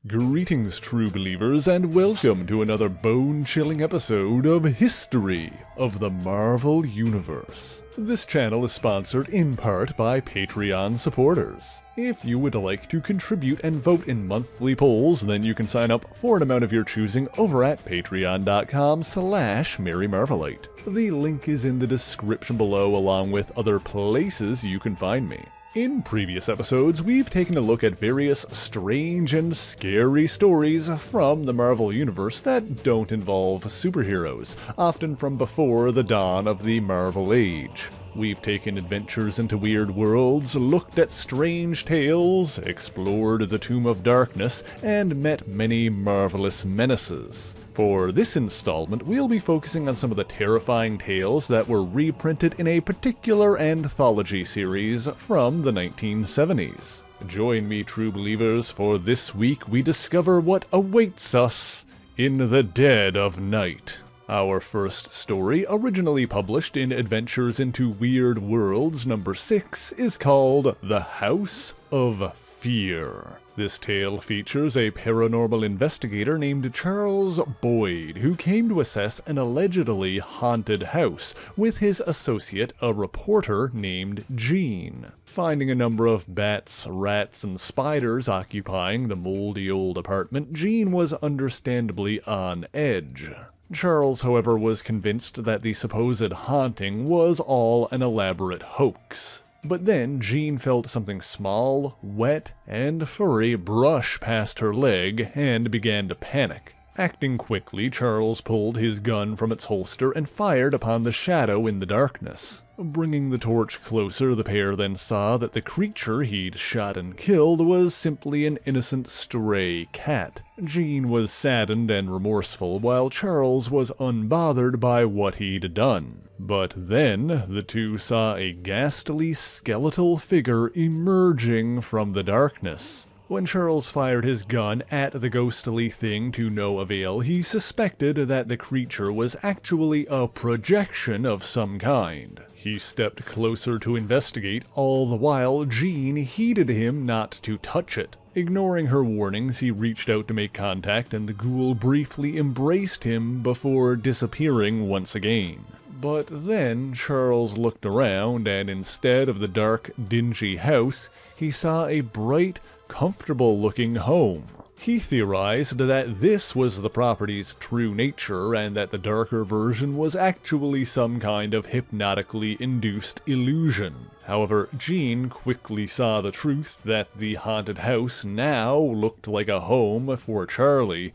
Greetings, true believers, and welcome to another bone-chilling episode of History of the Marvel Universe. This channel is sponsored in part by Patreon supporters. If you would like to contribute and vote in monthly polls, then you can sign up for an amount of your choosing over at patreon.com/MaryMarvelite. The link is in the description below, along with other places you can find me. In previous episodes, we've taken a look at various strange and scary stories from the Marvel Universe that don't involve superheroes, often from before the dawn of the Marvel Age. We've taken adventures into weird worlds, looked at strange tales, explored the Tomb of Darkness, and met many marvelous menaces. For this installment, we'll be focusing on some of the terrifying tales that were reprinted in a particular anthology series from the 1970s. Join me, true believers, for this week we discover what awaits us in the dead of night. Our first story, originally published in Adventures into Weird Worlds number 6, is called The House of Fear. This tale features a paranormal investigator named Charles Boyd, who came to assess an allegedly haunted house with his associate, a reporter named Jean. Finding a number of bats, rats, and spiders occupying the moldy old apartment, Jean was understandably on edge. Charles, however, was convinced that the supposed haunting was all an elaborate hoax. But then Jean felt something small, wet, and furry brush past her leg and began to panic. Acting quickly, Charles pulled his gun from its holster and fired upon the shadow in the darkness. Bringing the torch closer, the pair then saw that the creature he'd shot and killed was simply an innocent stray cat. Jean was saddened and remorseful, while Charles was unbothered by what he'd done. But then, the two saw a ghastly skeletal figure emerging from the darkness. When Charles fired his gun at the ghostly thing to no avail, he suspected that the creature was actually a projection of some kind. He stepped closer to investigate, all the while Jean heeded him not to touch it. Ignoring her warnings, he reached out to make contact, and the ghoul briefly embraced him before disappearing once again. But then Charles looked around, and instead of the dark, dingy house, he saw a bright, comfortable-looking home. He theorized that this was the property's true nature, and that the darker version was actually some kind of hypnotically induced illusion. However, Jean quickly saw the truth that the haunted house now looked like a home for Charlie,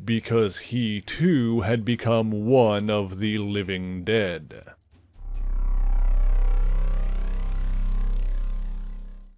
because he too had become one of the living dead.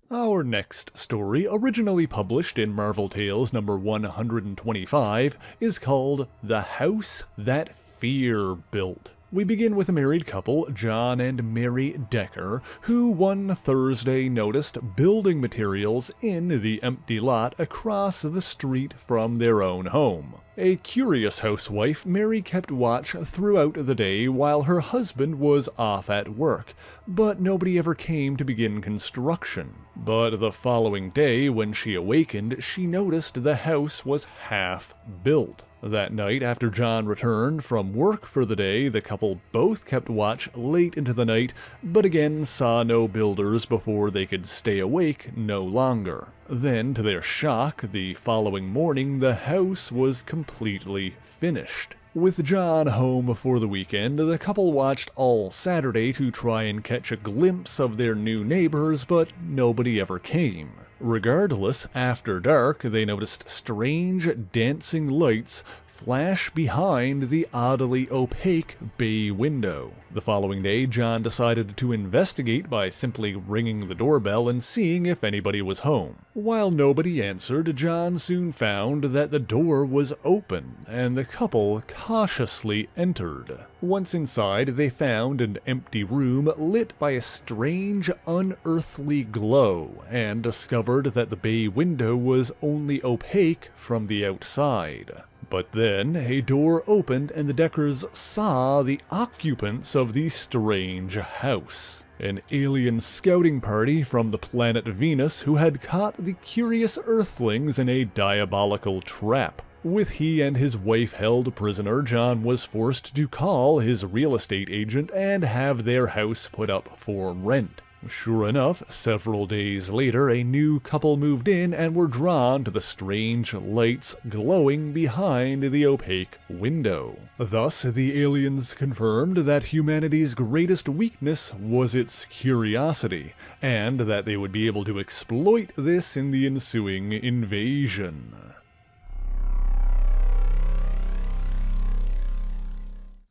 Our next story, originally published in Marvel Tales number 125, is called The House That Fear Built. We begin with a married couple, John and Mary Decker, who one Thursday noticed building materials in the empty lot across the street from their own home. A curious housewife, Mary kept watch throughout the day while her husband was off at work, but nobody ever came to begin construction. But the following day, when she awakened, she noticed the house was half built. That night, after John returned from work for the day, the couple both kept watch late into the night, but again saw no builders before they could stay awake no longer. Then, to their shock, the following morning, the house was completely finished. With John home for the weekend, the couple watched all Saturday to try and catch a glimpse of their new neighbors, but nobody ever came. Regardless, after dark, they noticed strange dancing lights flash behind the oddly opaque bay window. The following day, John decided to investigate by simply ringing the doorbell and seeing if anybody was home. While nobody answered, John soon found that the door was open, and the couple cautiously entered. Once inside, they found an empty room lit by a strange, unearthly glow, and discovered that the bay window was only opaque from the outside. But then a door opened and the Deckers saw the occupants of the strange house. an alien scouting party from the planet Venus who had caught the curious Earthlings in a diabolical trap. With he and his wife held prisoner, John was forced to call his real estate agent and have their house put up for rent. Sure enough, several days later, a new couple moved in and were drawn to the strange lights glowing behind the opaque window. Thus, the aliens confirmed that humanity's greatest weakness was its curiosity, and that they would be able to exploit this in the ensuing invasion.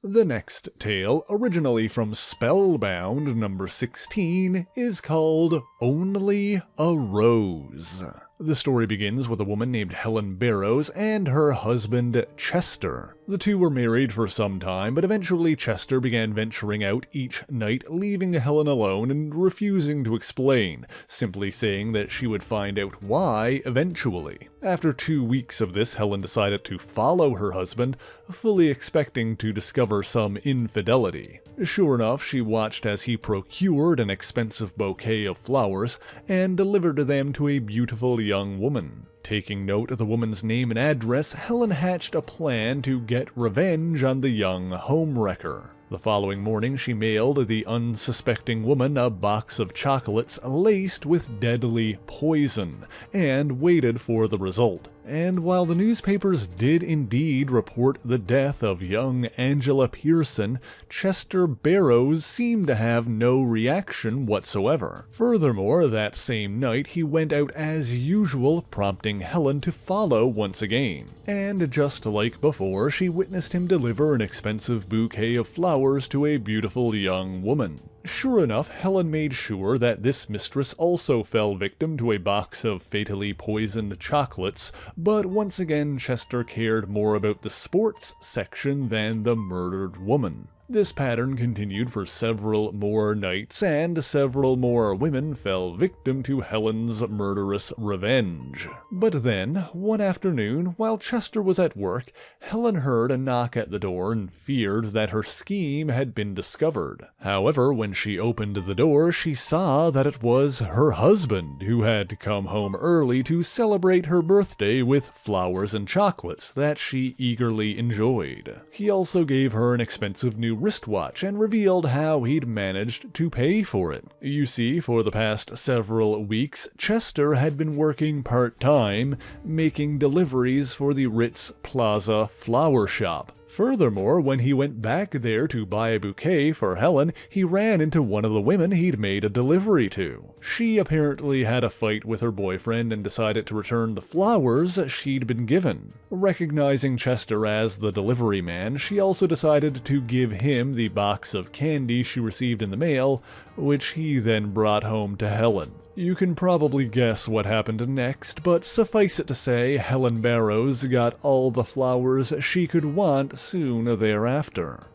The next tale, originally from Spellbound number 16, is called Only a Rose. The story begins with a woman named Helen Barrows and her husband Chester. The two were married for some time, but eventually Chester began venturing out each night, leaving Helen alone and refusing to explain, simply saying that she would find out why eventually. After 2 weeks of this, Helen decided to follow her husband, fully expecting to discover some infidelity. Sure enough, she watched as he procured an expensive bouquet of flowers and delivered them to a beautiful young woman. Taking note of the woman's name and address, Helen hatched a plan to get revenge on the young homewrecker. The following morning, she mailed the unsuspecting woman a box of chocolates laced with deadly poison, and waited for the result. And while the newspapers did indeed report the death of young Angela Pearson, Chester Barrows seemed to have no reaction whatsoever. Furthermore, that same night he went out as usual, prompting Helen to follow once again. And just like before, she witnessed him deliver an expensive bouquet of flowers to a beautiful young woman. Sure enough, Helen made sure that this mistress also fell victim to a box of fatally poisoned chocolates, but once again Chester cared more about the sports section than the murdered woman. This pattern continued for several more nights, and several more women fell victim to Helen's murderous revenge. But then, one afternoon, while Chester was at work, Helen heard a knock at the door and feared that her scheme had been discovered. However, when she opened the door, she saw that it was her husband, who had come home early to celebrate her birthday with flowers and chocolates that she eagerly enjoyed. He also gave her an expensive new wristwatch and revealed how he'd managed to pay for it. You see, for the past several weeks, Chester had been working part-time, making deliveries for the Ritz Plaza flower shop. Furthermore, when he went back there to buy a bouquet for Helen, he ran into one of the women he'd made a delivery to. She apparently had a fight with her boyfriend and decided to return the flowers she'd been given. Recognizing Chester as the delivery man, she also decided to give him the box of candy she received in the mail, which he then brought home to Helen. You can probably guess what happened next, but suffice it to say, Helen Barrows got all the flowers she could want soon thereafter.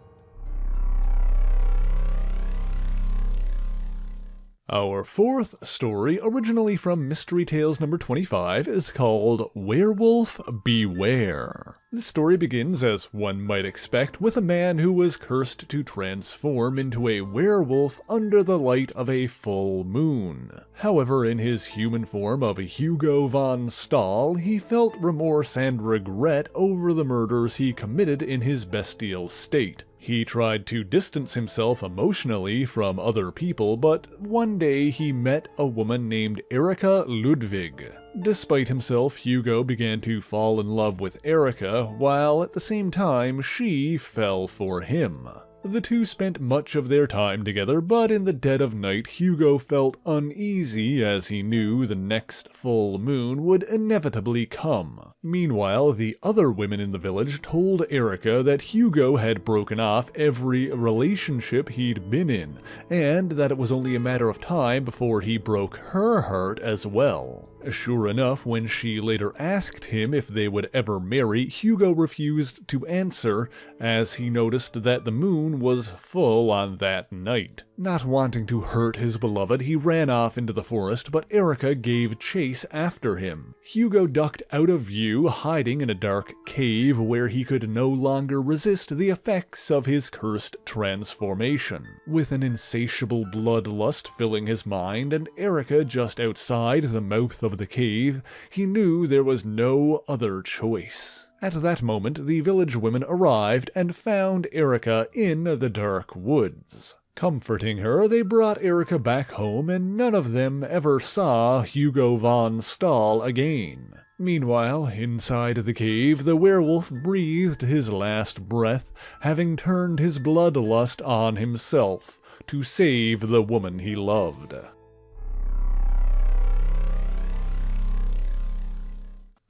Our fourth story, originally from Mystery Tales number 25, is called Werewolf Beware. This story begins, as one might expect, with a man who was cursed to transform into a werewolf under the light of a full moon. However, in his human form of Hugo von Stahl, he felt remorse and regret over the murders he committed in his bestial state. He tried to distance himself emotionally from other people, but one day he met a woman named Erika Ludwig. Despite himself, Hugo began to fall in love with Erika, while at the same time she fell for him. The two spent much of their time together, but in the dead of night, Hugo felt uneasy as he knew the next full moon would inevitably come. Meanwhile, the other women in the village told Erika that Hugo had broken off every relationship he'd been in, and that it was only a matter of time before he broke her heart as well. Sure enough, when she later asked him if they would ever marry, Hugo refused to answer, as he noticed that the moon was full on that night. Not wanting to hurt his beloved, he ran off into the forest, but Erika gave chase after him. Hugo ducked out of view few hiding in a dark cave where he could no longer resist the effects of his cursed transformation. With an insatiable bloodlust filling his mind and Erica just outside the mouth of the cave, he knew there was no other choice. At that moment, the village women arrived and found Erica in the dark woods. Comforting her, they brought Erica back home, and none of them ever saw Hugo von Stahl again. Meanwhile, inside the cave, the werewolf breathed his last breath, having turned his bloodlust on himself to save the woman he loved.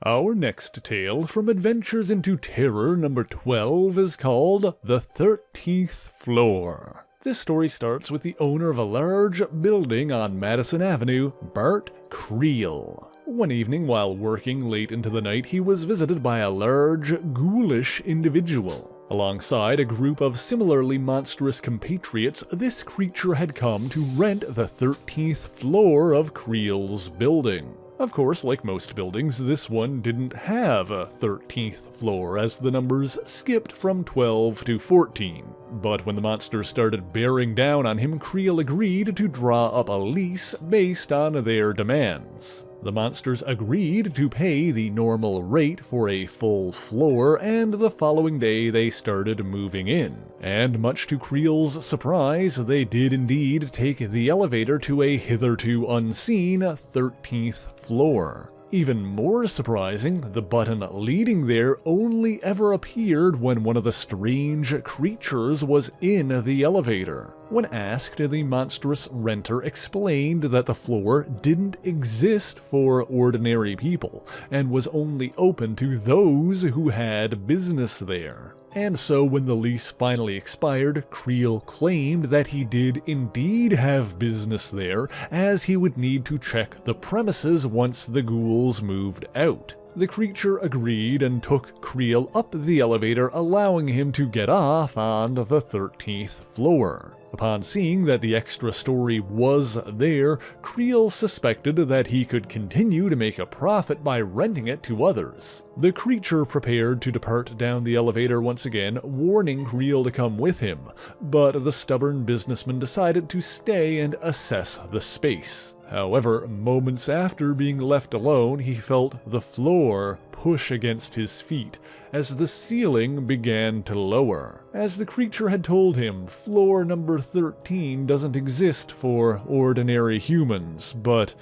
Our next tale from Adventures into Terror number 12 is called The 13th Floor. This story starts with the owner of a large building on Madison Avenue, Bart Creel. One evening while working late into the night, he was visited by a large, ghoulish individual. Alongside a group of similarly monstrous compatriots, this creature had come to rent the 13th floor of Creel's building. Of course, like most buildings, this one didn't have a 13th floor, as the numbers skipped from 12 to 14. But when the monsters started bearing down on him, Creel agreed to draw up a lease based on their demands. The monsters agreed to pay the normal rate for a full floor, and the following day they started moving in. And much to Creel's surprise, they did indeed take the elevator to a hitherto unseen 13th floor. Even more surprising, the button leading there only ever appeared when one of the strange creatures was in the elevator. When asked, the monstrous renter explained that the floor didn't exist for ordinary people, and was only open to those who had business there. And so when the lease finally expired, Creel claimed that he did indeed have business there, as he would need to check the premises once the ghouls moved out. The creature agreed and took Creel up the elevator, allowing him to get off on the 13th floor. Upon seeing that the extra story was there, Creel suspected that he could continue to make a profit by renting it to others. The creature prepared to depart down the elevator once again, warning Creel to come with him, but the stubborn businessman decided to stay and assess the space. However, moments after being left alone, he felt the floor push against his feet as the ceiling began to lower. As the creature had told him, floor number 13 doesn't exist for ordinary humans, but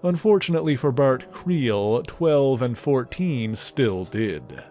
unfortunately for Bart Creel, 12 and 14 still did.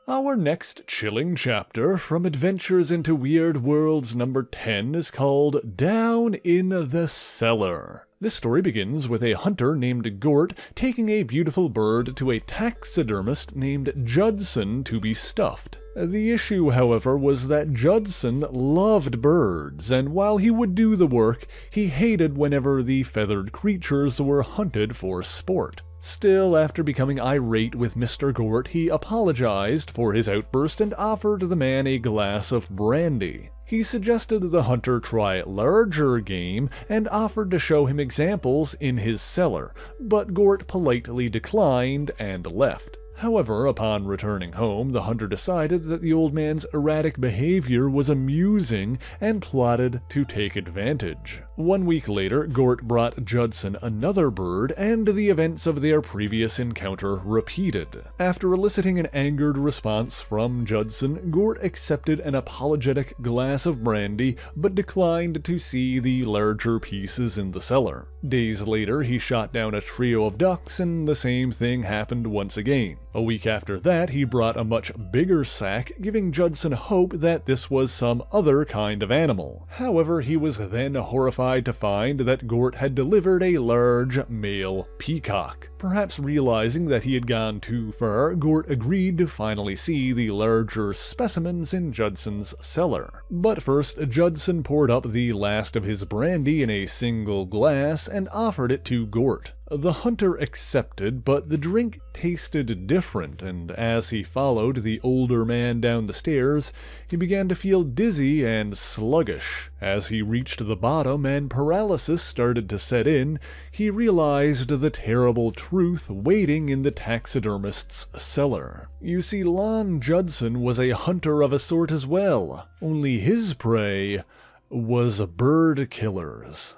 Our next chilling chapter from Adventures into Weird Worlds number 10 is called Down in the Cellar. This story begins with a hunter named Gort taking a beautiful bird to a taxidermist named Judson to be stuffed. The issue, however, was that Judson loved birds, and while he would do the work, he hated whenever the feathered creatures were hunted for sport. Still, after becoming irate with Mr. Gort, he apologized for his outburst and offered the man a glass of brandy. He suggested the hunter try larger game and offered to show him examples in his cellar, but Gort politely declined and left. However, upon returning home, the hunter decided that the old man's erratic behavior was amusing and plotted to take advantage. 1 week later, Gort brought Judson another bird, and the events of their previous encounter repeated. After eliciting an angered response from Judson, Gort accepted an apologetic glass of brandy, but declined to see the larger pieces in the cellar. Days later, he shot down a trio of ducks, and the same thing happened once again. A week after that, he brought a much bigger sack, giving Judson hope that this was some other kind of animal. However, he was then horrified to find that Gort had delivered a large male peacock. Perhaps realizing that he had gone too far, Gort agreed to finally see the larger specimens in Judson's cellar. But first, Judson poured up the last of his brandy in a single glass and offered it to Gort. The hunter accepted, but the drink tasted different, and as he followed the older man down the stairs, he began to feel dizzy and sluggish. As he reached the bottom and paralysis started to set in, he realized the terrible truth waiting in the taxidermist's cellar. You see, Lon Judson was a hunter of a sort as well, only his prey was bird killers.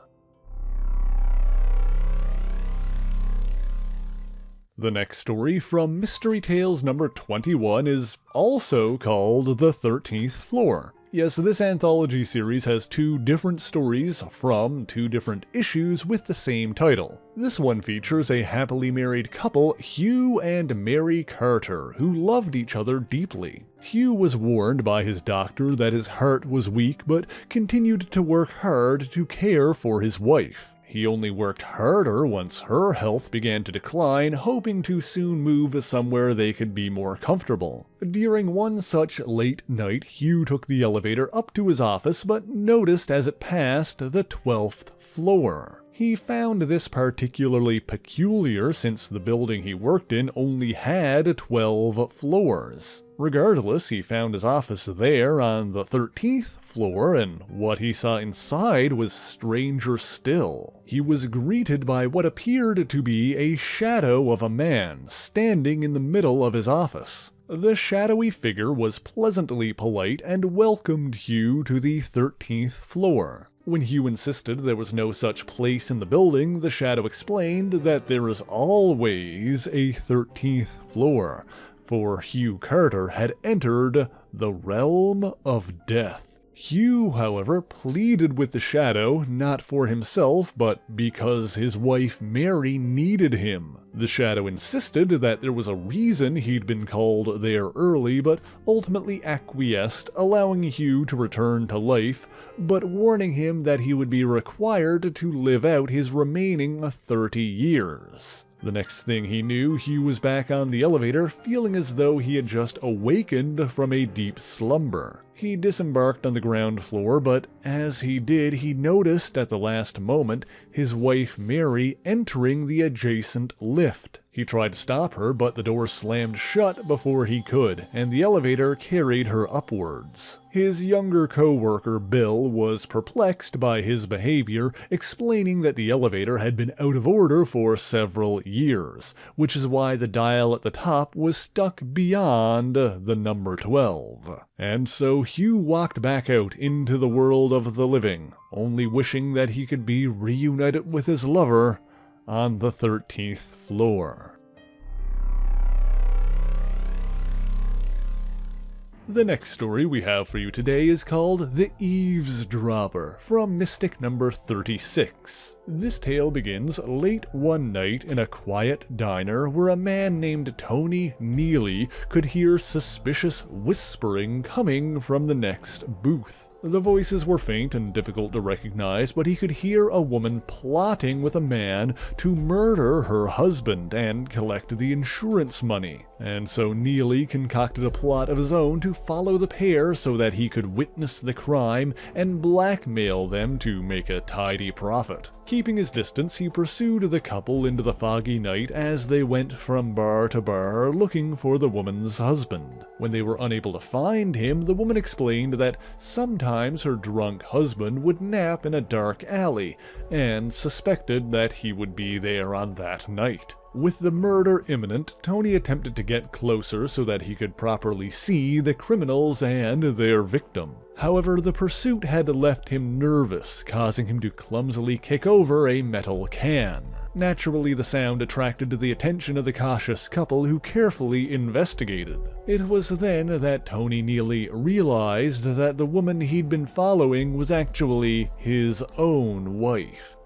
The next story from Mystery Tales number 21 is also called The 13th Floor. Yes, this anthology series has two different stories from two different issues with the same title. This one features a happily married couple, Hugh and Mary Carter, who loved each other deeply. Hugh was warned by his doctor that his heart was weak, but continued to work hard to care for his wife. He only worked harder once her health began to decline, hoping to soon move somewhere they could be more comfortable. During one such late night, Hugh took the elevator up to his office, but noticed as it passed the 12th floor. He found this particularly peculiar since the building he worked in only had 12 floors. Regardless, he found his office there on the 13th floor, and what he saw inside was stranger still. He was greeted by what appeared to be a shadow of a man standing in the middle of his office. The shadowy figure was pleasantly polite and welcomed Hugh to the 13th floor. When Hugh insisted there was no such place in the building, the shadow explained that there is always a 13th floor, for Hugh Carter had entered the realm of death. Hugh, however, pleaded with the shadow, not for himself, but because his wife Mary needed him. The shadow insisted that there was a reason he'd been called there early, but ultimately acquiesced, allowing Hugh to return to life, but warning him that he would be required to live out his remaining 30 years. The next thing he knew, Hugh was back on the elevator, feeling as though he had just awakened from a deep slumber. He disembarked on the ground floor, but as he did, he noticed at the last moment his wife Mary entering the adjacent lift. He tried to stop her, but the door slammed shut before he could, and the elevator carried her upwards. His younger co-worker Bill was perplexed by his behavior, explaining that the elevator had been out of order for several years, which is why the dial at the top was stuck beyond the number 12. And so Hugh walked back out into the world of the living, only wishing that he could be reunited with his lover on the 13th floor. The next story we have for you today is called The Eavesdropper from Mystic number 36. This tale begins late one night in a quiet diner where a man named Tony Neely could hear suspicious whispering coming from the next booth. The voices were faint and difficult to recognize, but he could hear a woman plotting with a man to murder her husband and collect the insurance money. And so Neely concocted a plot of his own to follow the pair so that he could witness the crime and blackmail them to make a tidy profit. Keeping his distance, he pursued the couple into the foggy night as they went from bar to bar looking for the woman's husband. When they were unable to find him, the woman explained that sometimes her drunk husband would nap in a dark alley, and suspected that he would be there on that night. With the murder imminent, Tony attempted to get closer so that he could properly see the criminals and their victim. However, the pursuit had left him nervous, causing him to clumsily kick over a metal can. Naturally, the sound attracted the attention of the cautious couple who carefully investigated. It was then that Tony Neely realized that the woman he'd been following was actually his own wife.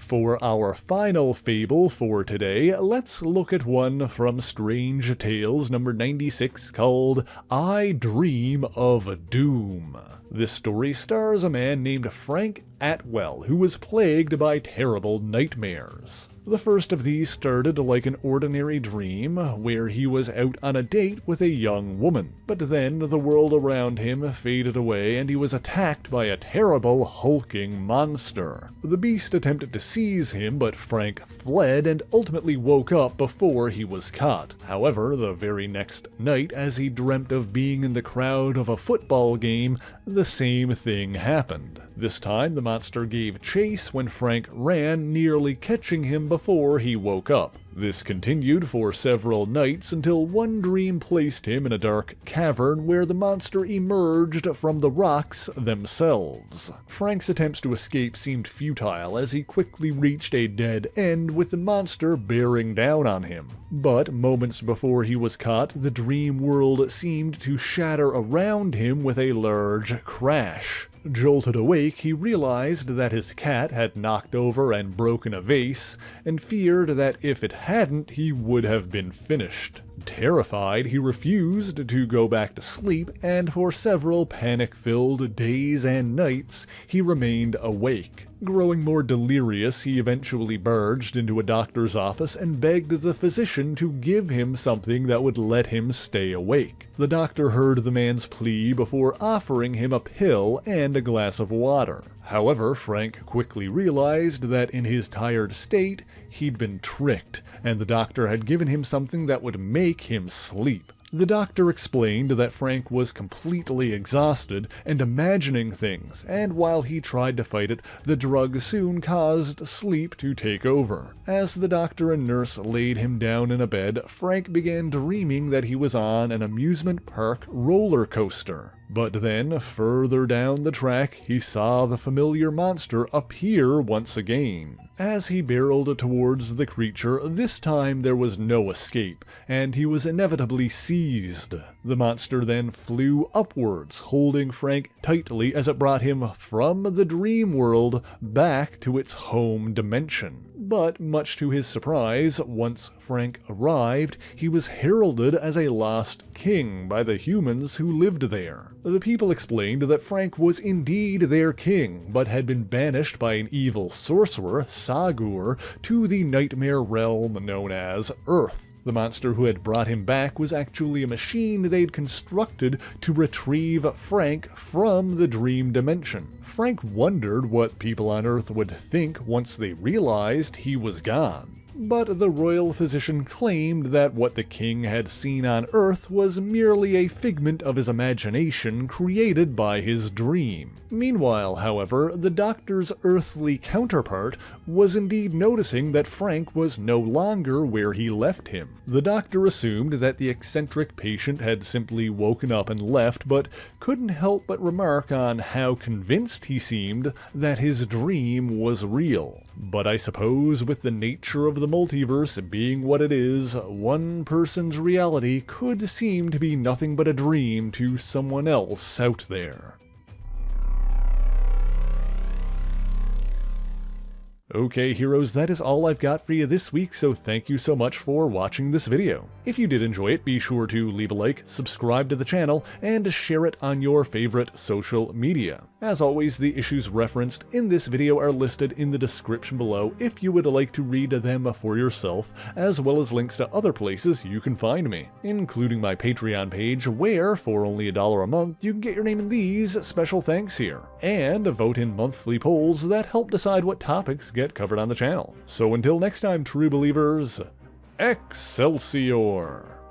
For our final fable for today, let's look at one from Strange Tales number 96 called I Dream of Doom. This story stars a man named Frank Atwell, who was plagued by terrible nightmares. The first of these started like an ordinary dream, where he was out on a date with a young woman. But then the world around him faded away and he was attacked by a terrible, hulking monster. The beast attempted to seize him, but Frank fled and ultimately woke up before he was caught. However, the very next night, as he dreamt of being in the crowd of a football game, the same thing happened. This time, the monster gave chase when Frank ran, nearly catching him before he woke up. This continued for several nights until one dream placed him in a dark cavern where the monster emerged from the rocks themselves. Frank's attempts to escape seemed futile as he quickly reached a dead end with the monster bearing down on him. But moments before he was caught, the dream world seemed to shatter around him with a large crash. Jolted awake, he realized that his cat had knocked over and broken a vase, and feared that if it hadn't, he would have been finished. Terrified, he refused to go back to sleep, and for several panic-filled days and nights, he remained awake. Growing more delirious, he eventually barged into a doctor's office and begged the physician to give him something that would let him stay awake. The doctor heard the man's plea before offering him a pill and a glass of water. However, Frank quickly realized that in his tired state, he'd been tricked, and the doctor had given him something that would make him sleep. The doctor explained that Frank was completely exhausted and imagining things, and while he tried to fight it, the drug soon caused sleep to take over. As the doctor and nurse laid him down in a bed, Frank began dreaming that he was on an amusement park roller coaster. But then, further down the track, he saw the familiar monster appear once again. As he barreled towards the creature, this time there was no escape, and he was inevitably seized. The monster then flew upwards, holding Frank tightly as it brought him from the dream world back to its home dimension. But much to his surprise, once Frank arrived, he was heralded as a lost king by the humans who lived there. The people explained that Frank was indeed their king, but had been banished by an evil sorcerer, Sagur, to the nightmare realm known as Earth. The monster who had brought him back was actually a machine they'd constructed to retrieve Frank from the dream dimension. Frank wondered what people on Earth would think once they realized he was gone. But the royal physician claimed that what the king had seen on Earth was merely a figment of his imagination created by his dream. Meanwhile, however, the doctor's earthly counterpart was indeed noticing that Frank was no longer where he left him. The doctor assumed that the eccentric patient had simply woken up and left, but couldn't help but remark on how convinced he seemed that his dream was real. But I suppose with the nature of the multiverse being what it is, one person's reality could seem to be nothing but a dream to someone else out there. Okay, heroes, that is all I've got for you this week, so thank you so much for watching this video. If you did enjoy it, be sure to leave a like, subscribe to the channel, and share it on your favorite social media. As always, the issues referenced in this video are listed in the description below if you would like to read them for yourself, as well as links to other places you can find me, including my Patreon page where, for only $1 a month, you can get your name in these special thanks here, and vote in monthly polls that help decide what topics get covered on the channel. So until next time, true believers, Excelsior!